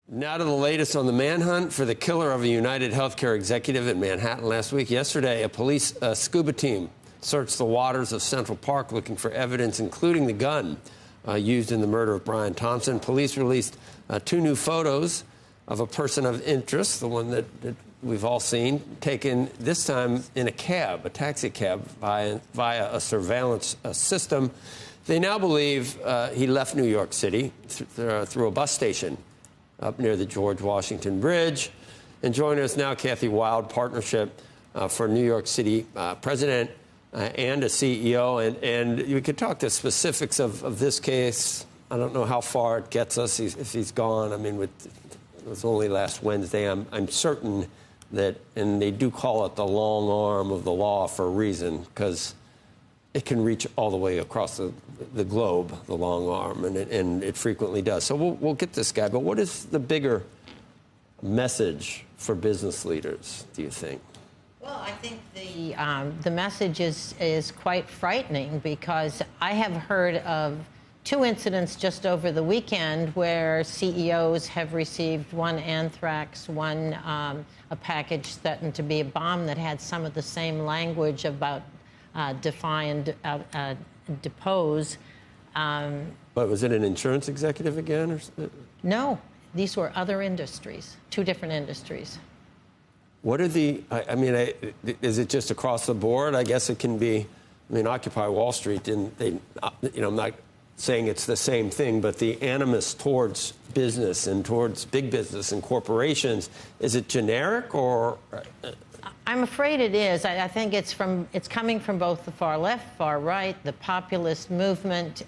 Now to the latest on the manhunt for the killer of a UnitedHealthcare executive in Manhattan last week. Yesterday, a police scuba team searched the waters of Central Park looking for evidence, including the gun used in the murder of Brian Thompson. Police released 2 new photos of a person of interest, the one that we've all seen, taken this time in a cab, a taxi cab, via a surveillance system. They now believe he left New York City through a bus station up near the George Washington Bridge. And joining us now, Kathy Wylde, Partnership for New York City President and a CEO. And you could talk the specifics of this case. I don't know how far it gets us if he's gone. I mean, it was only last Wednesday. I'm certain that, and they do call it the long arm of the law for a reason, because it can reach all the way across the globe, the long arm, and it frequently does. So we'll get this guy. But what is the bigger message for business leaders, do you think? Well, I think the message is quite frightening, because I have heard of 2 incidents just over the weekend where CEOs have received one anthrax, one a package threatened to be a bomb that had some of the same language about defy and depose. But was it an insurance executive again? Or? No, these were other industries, 2 different industries. What are is it just across the board? I guess it can be. I mean, Occupy Wall Street didn't. I'm not saying it's the same thing, but the animus towards business and towards big business and corporations, is it generic or? I'm afraid it is. I think it's coming from both the far left, far right, the populist movement.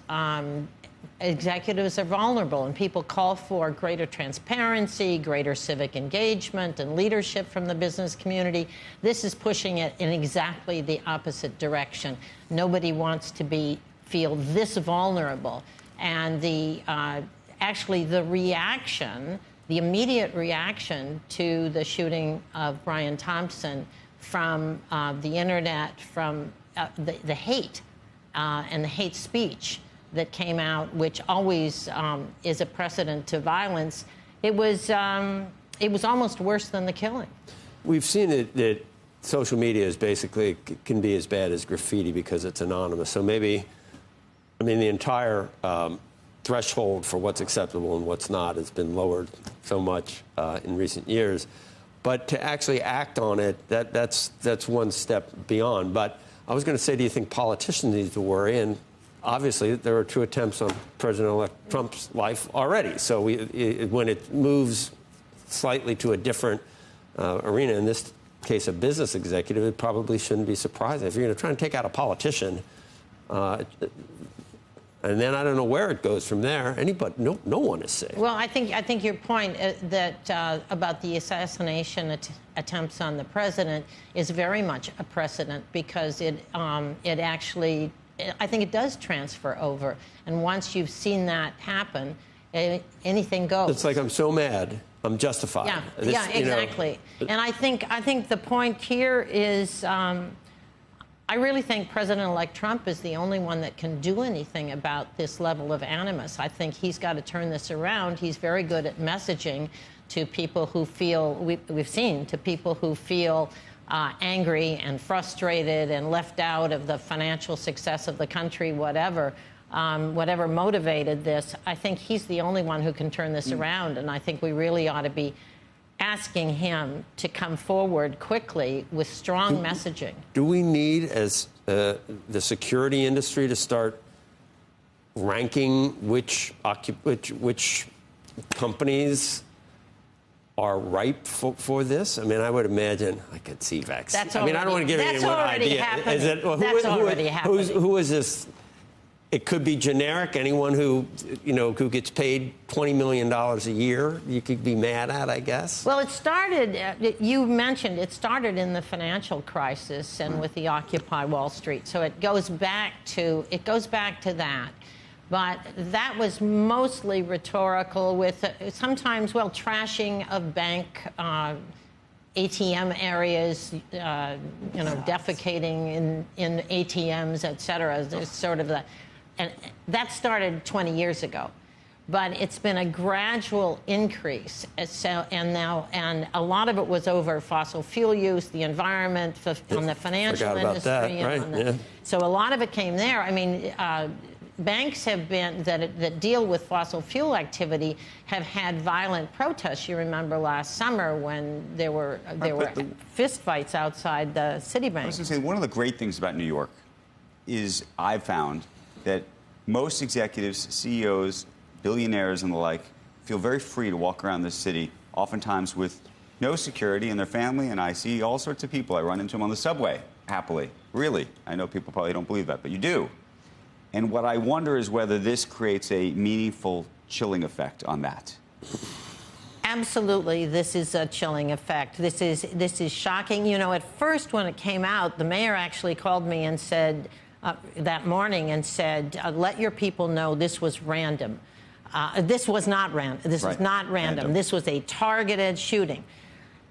Executives are vulnerable, and people call for greater transparency, greater civic engagement, and leadership from the business community. This is pushing it in exactly the opposite direction. Nobody wants to feel this vulnerable, and actually the reaction. The immediate reaction to the shooting of Brian Thompson from the internet, from the hate and the hate speech that came out, which always is a precedent to violence, it was almost worse than the killing. We've seen that social media is basically can be as bad as graffiti because it's anonymous. So maybe, the entire threshold for what's acceptable and what's not has been lowered so much in recent years. But to actually act on it, that's one step beyond. But I was going to say, do you think politicians need to worry? And obviously, there are 2 attempts on President-elect Trump's life already. So when it moves slightly to a different arena, in this case a business executive, it probably shouldn't be surprising. If you're going to try and take out a politician, and then I don't know where it goes from there. No one is safe. Well, I think your point that about the assassination attempts on the president is very much a precedent, because it actually, I think it does transfer over. And once you've seen that happen, anything goes. It's like, I'm so mad, I'm justified. Yeah, exactly. And I think the point here is, I really think President-elect Trump is the only one that can do anything about this level of animus. I think he's got to turn this around. He's very good at messaging to people who feel, we've seen, to people who feel angry and frustrated and left out of the financial success of the country, whatever motivated this. I think he's the only one who can turn this around, and I think we really ought to be asking him to come forward quickly with strong messaging. Do we need, as the security industry, to start ranking which companies are ripe for this? I would imagine, I could see vaccines. I don't want to give anyone an idea. Is it, that's already happening. Who is this? It could be generic. Anyone who gets paid $20 million a year, you could be mad at, I guess. Well, it started, you mentioned, it started in the financial crisis and with the Occupy Wall Street. So it goes back to that. But that was mostly rhetorical, with sometimes, trashing of bank ATM areas, defecating in ATMs, et cetera. There's sort of and that started 20 years ago. but it's been a gradual increase. And a lot of it was over fossil fuel use, the environment, on the financial industry. Right. So a lot of it came there. I mean, banks have been that deal with fossil fuel activity have had violent protests. You remember last summer when there were fistfights outside the Citibank. I was going to say, one of the great things about New York is I've found that most executives, CEOs, billionaires and the like feel very free to walk around this city, oftentimes with no security in their family, and I see all sorts of people. I run into them on the subway, happily. Really. I know people probably don't believe that, but you do. And what I wonder is whether this creates a meaningful chilling effect on that. Absolutely, this is a chilling effect. This is shocking. You know, at first when it came out, the mayor actually called me and said that morning and said, let your people know this was random. This was not random. This was not random. This was a targeted shooting.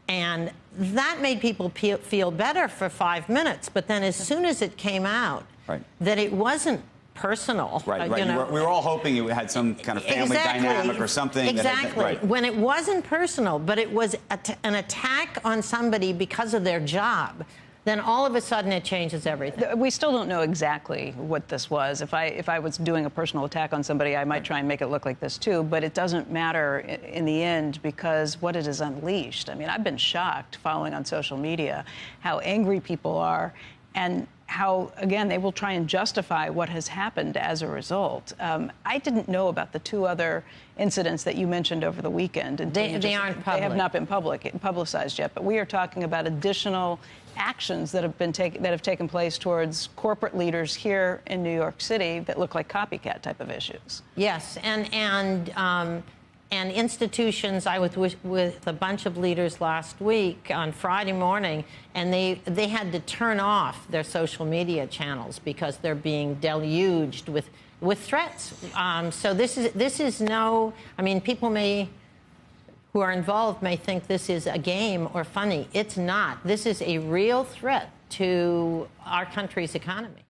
And that made people feel better for 5 minutes. But then as soon as it came out that it wasn't personal. You know, we were all hoping it had some kind of family dynamic or something. Exactly. When it wasn't personal, but it was an attack on somebody because of their job, then all of a sudden it changes everything. We still don't know exactly what this was. If I was doing a personal attack on somebody, I might try and make it look like this too, but it doesn't matter in the end because what it has unleashed. I mean, I've been shocked following on social media how angry people are and how, again, they will try and justify what has happened as a result. I didn't know about the two other incidents that you mentioned over the weekend. They aren't public. They have not been publicized yet, but we are talking about additional actions that have taken place towards corporate leaders here in New York City that look like copycat type of issues. Yes, and institutions. I was with a bunch of leaders last week on Friday morning, and they had to turn off their social media channels because they're being deluged with threats. So this is no. I mean, people who are involved may think this is a game or funny. It's not. This is a real threat to our country's economy.